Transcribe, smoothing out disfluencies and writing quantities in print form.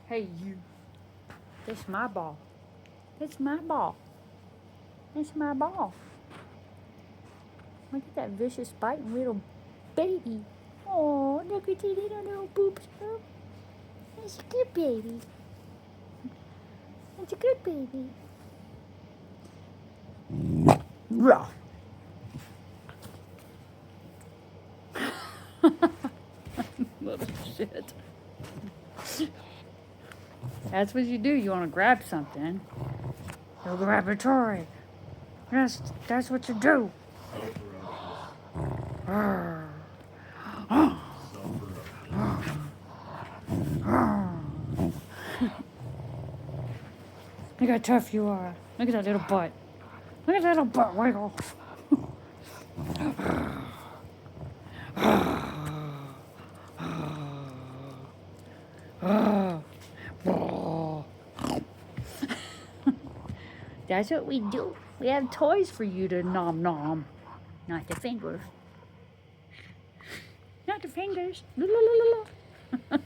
Hey, you. That's my ball. That's my ball. That's my ball. Look at that vicious biting little baby. Oh, look at the little boobs. That's a good baby. That's a good baby. Rough. Little shit. That's what you do. You want to grab something. You'll grab a toy. That's what you do. Look how tough you are. Look at that little butt. Look at that little butt wiggle. That's what we do. We have toys for you to nom nom. Not the fingers. Not the fingers. La, la, la, la, la.